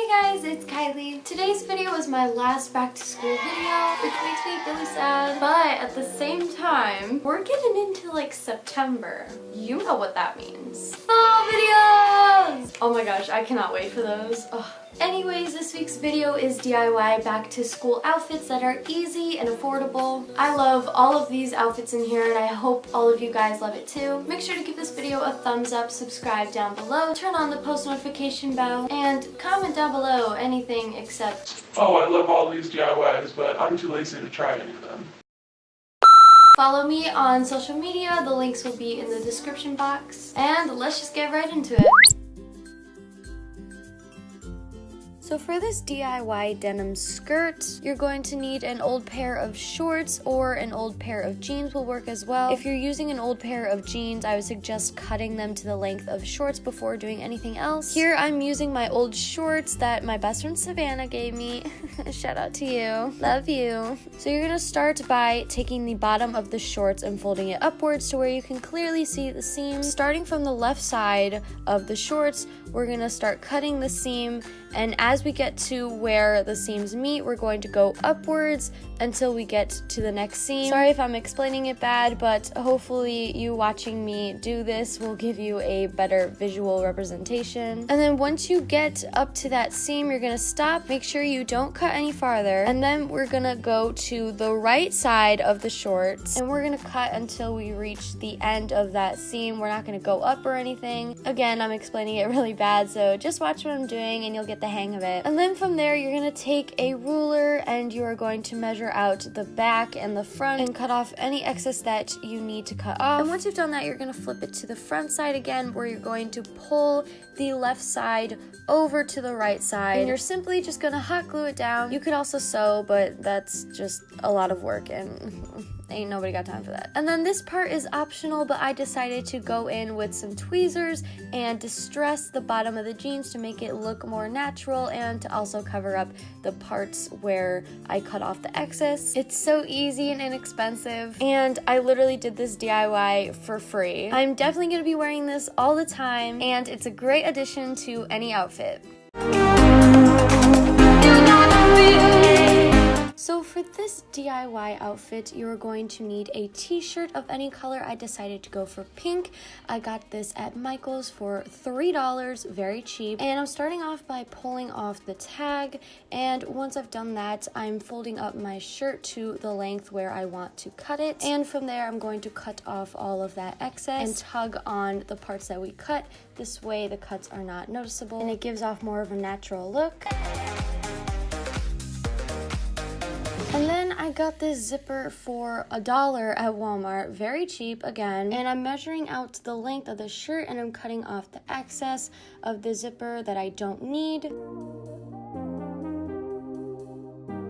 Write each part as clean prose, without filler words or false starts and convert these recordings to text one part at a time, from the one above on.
Hey guys, it's Kylie. Today's video is my last back to school video, which makes me really sad. But at the same time, we're getting into like September. You know what that means. Fall videos! Oh my gosh, I cannot wait for those. Ugh. Anyways, this week's video is DIY back to school outfits that are easy and affordable. I love all of these outfits in here and I hope all of you guys love it too. Make sure to give this video a thumbs up, subscribe down below, turn on the post notification bell, and comment down below anything except, oh, I love all these DIYs, but I'm too lazy to try any of them. Follow me on social media, the links will be in the description box, and let's just get right into it. So for this DIY denim skirt, you're going to need an old pair of shorts or an old pair of jeans will work as well. If you're using an old pair of jeans, I would suggest cutting them to the length of shorts before doing anything else. Here I'm using my old shorts that my best friend Savannah gave me. Shout out to you. Love you. So you're gonna start by taking the bottom of the shorts and folding it upwards to where you can clearly see the seam. Starting from the left side of the shorts, we're gonna start cutting the seam, and as we get to where the seams meet, we're going to go upwards until we get to the next seam. Sorry if I'm explaining it bad, but hopefully you watching me do this will give you a better visual representation. And then once you get up to that seam, you're gonna stop, make sure you don't cut any farther, and then we're gonna go to the right side of the shorts, and we're gonna cut until we reach the end of that seam. We're not gonna go up or anything. Again, I'm explaining it really bad, so just watch what I'm doing and you'll get the hang of it. And then from there, you're gonna take a ruler and you are going to measure out the back and the front and cut off any excess that you need to cut off. And once you've done that, you're gonna flip it to the front side again, where you're going to pull the left side over to the right side, and you're simply just gonna hot glue it down. You could also sew, but that's just a lot of work and ain't nobody got time for that. And then this part is optional, but I decided to go in with some tweezers and distress the bottom of the jeans to make it look more natural and to also cover up the parts where I cut off the excess. It's so easy and inexpensive, and I literally did this DIY for free. I'm definitely gonna be wearing this all the time, and it's a great addition to any outfit. So for this DIY outfit, you're going to need a t-shirt of any color. I decided to go for pink. I got this at Michael's for $3, very cheap. And I'm starting off by pulling off the tag, and once I've done that, I'm folding up my shirt to the length where I want to cut it. And from there, I'm going to cut off all of that excess and tug on the parts that we cut. This way, the cuts are not noticeable, and it gives off more of a natural look. And then I got this zipper for $1 at Walmart, very cheap again, and I'm measuring out the length of the shirt and I'm cutting off the excess of the zipper that I don't need.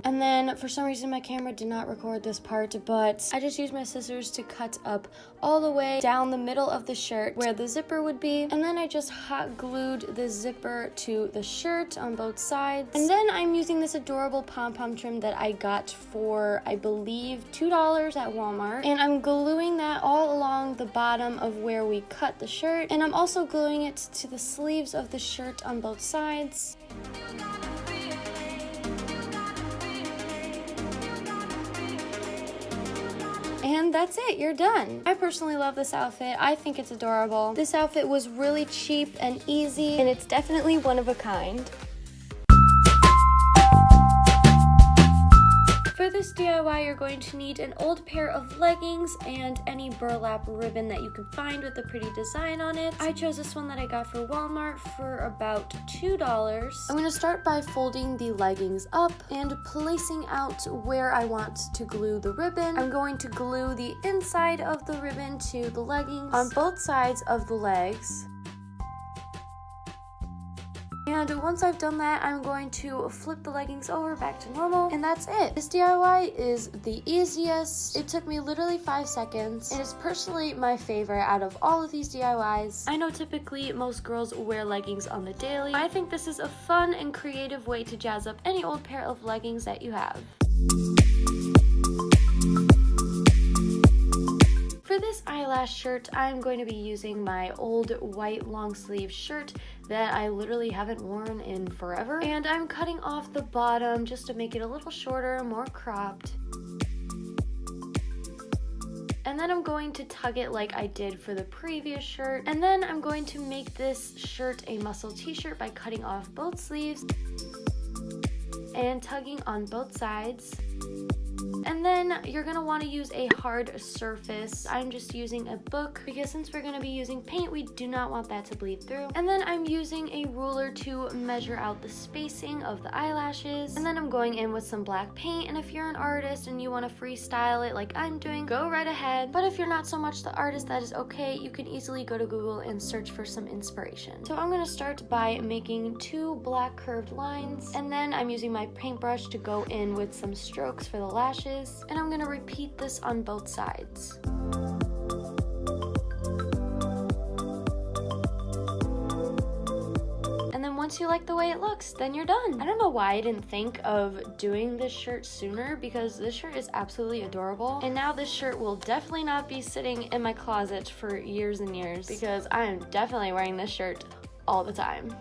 And then for some reason my camera did not record this part, but I just used my scissors to cut up all the way down the middle of the shirt where the zipper would be. And then I just hot glued the zipper to the shirt on both sides. And then I'm using this adorable pom-pom trim that I got for, I believe, $2 at Walmart. And I'm gluing that all along the bottom of where we cut the shirt. And I'm also gluing it to the sleeves of the shirt on both sides. And that's it, you're done. I personally love this outfit. I think it's adorable. This outfit was really cheap and easy, and it's definitely one of a kind. For this DIY, you're going to need an old pair of leggings and any burlap ribbon that you can find with a pretty design on it. I chose this one that I got for Walmart for about $2. I'm going to start by folding the leggings up and placing out where I want to glue the ribbon. I'm going to glue the inside of the ribbon to the leggings on both sides of the legs. And once I've done that, I'm going to flip the leggings over back to normal, and that's it. This DIY is the easiest. It took me literally 5 seconds, and it's personally my favorite out of all of these DIYs. I know typically most girls wear leggings on the daily. I think this is a fun and creative way to jazz up any old pair of leggings that you have. For this eyelash shirt, I'm going to be using my old white long sleeve shirt that I literally haven't worn in forever. And I'm cutting off the bottom just to make it a little shorter, more cropped. And then I'm going to tug it like I did for the previous shirt. And then I'm going to make this shirt a muscle t-shirt by cutting off both sleeves and tugging on both sides. And then you're gonna want to use a hard surface. I'm just using a book because since we're gonna be using paint, we do not want that to bleed through. And then I'm using a ruler to measure out the spacing of the eyelashes. And then I'm going in with some black paint. And if you're an artist and you want to freestyle it like I'm doing, go right ahead. But if you're not so much the artist, that is okay. You can easily go to Google and search for some inspiration. So I'm gonna start by making 2 black curved lines. And then I'm using my paintbrush to go in with some strokes for the lashes. And I'm gonna repeat this on both sides. And then once you like the way it looks, then you're done. I don't know why I didn't think of doing this shirt sooner because this shirt is absolutely adorable. And now this shirt will definitely not be sitting in my closet for years and years because I am definitely wearing this shirt all the time.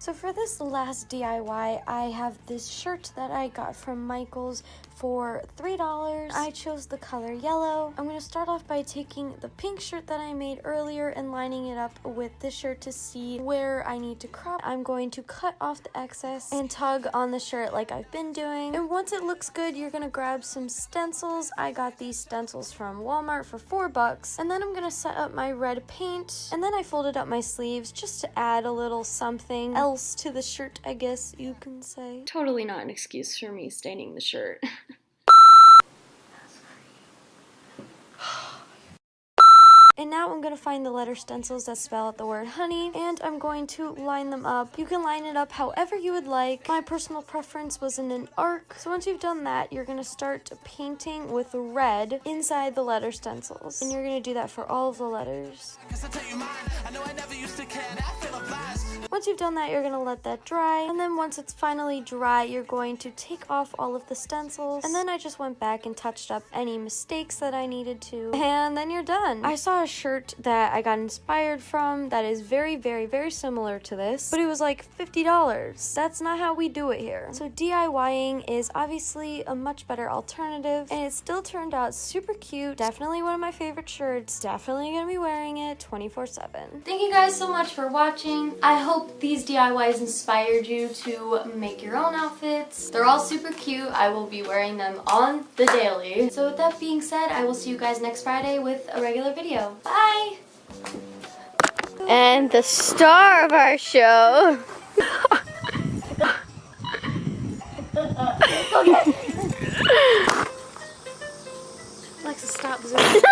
So for this last DIY, I have this shirt that I got from Michael's for $3. I chose the color yellow. I'm going to start off by taking the pink shirt that I made earlier and lining it up with this shirt to see where I need to crop. I'm going to cut off the excess and tug on the shirt like I've been doing. And once it looks good, you're going to grab some stencils. I got these stencils from Walmart for $4. And then I'm going to set up my red paint. And then I folded up my sleeves just to add a little something else to the shirt, I guess you can say. Totally not an excuse for me staining the shirt. And now I'm going to find the letter stencils that spell out the word honey, and I'm going to line them up. You can line it up however you would like. My personal preference was in an arc. So once you've done that, you're going to start painting with red inside the letter stencils. And you're going to do that for all of the letters. Once you've done that, you're going to let that dry. And then once it's finally dry, you're going to take off all of the stencils. And then I just went back and touched up any mistakes that I needed to. And then you're done. I saw a shirt that I got inspired from that is very, very, very similar to this, but it was like $50. That's not how we do it here. So DIYing is obviously a much better alternative, and it still turned out super cute. Definitely one of my favorite shirts. Definitely gonna be wearing it 24/7. Thank you guys so much for watching. I hope these DIYs inspired you to make your own outfits. They're all super cute. I will be wearing them on the daily. So with that being said, I will see you guys next Friday with a regular video. Bye! And the star of our show. Alexa, stop zooming.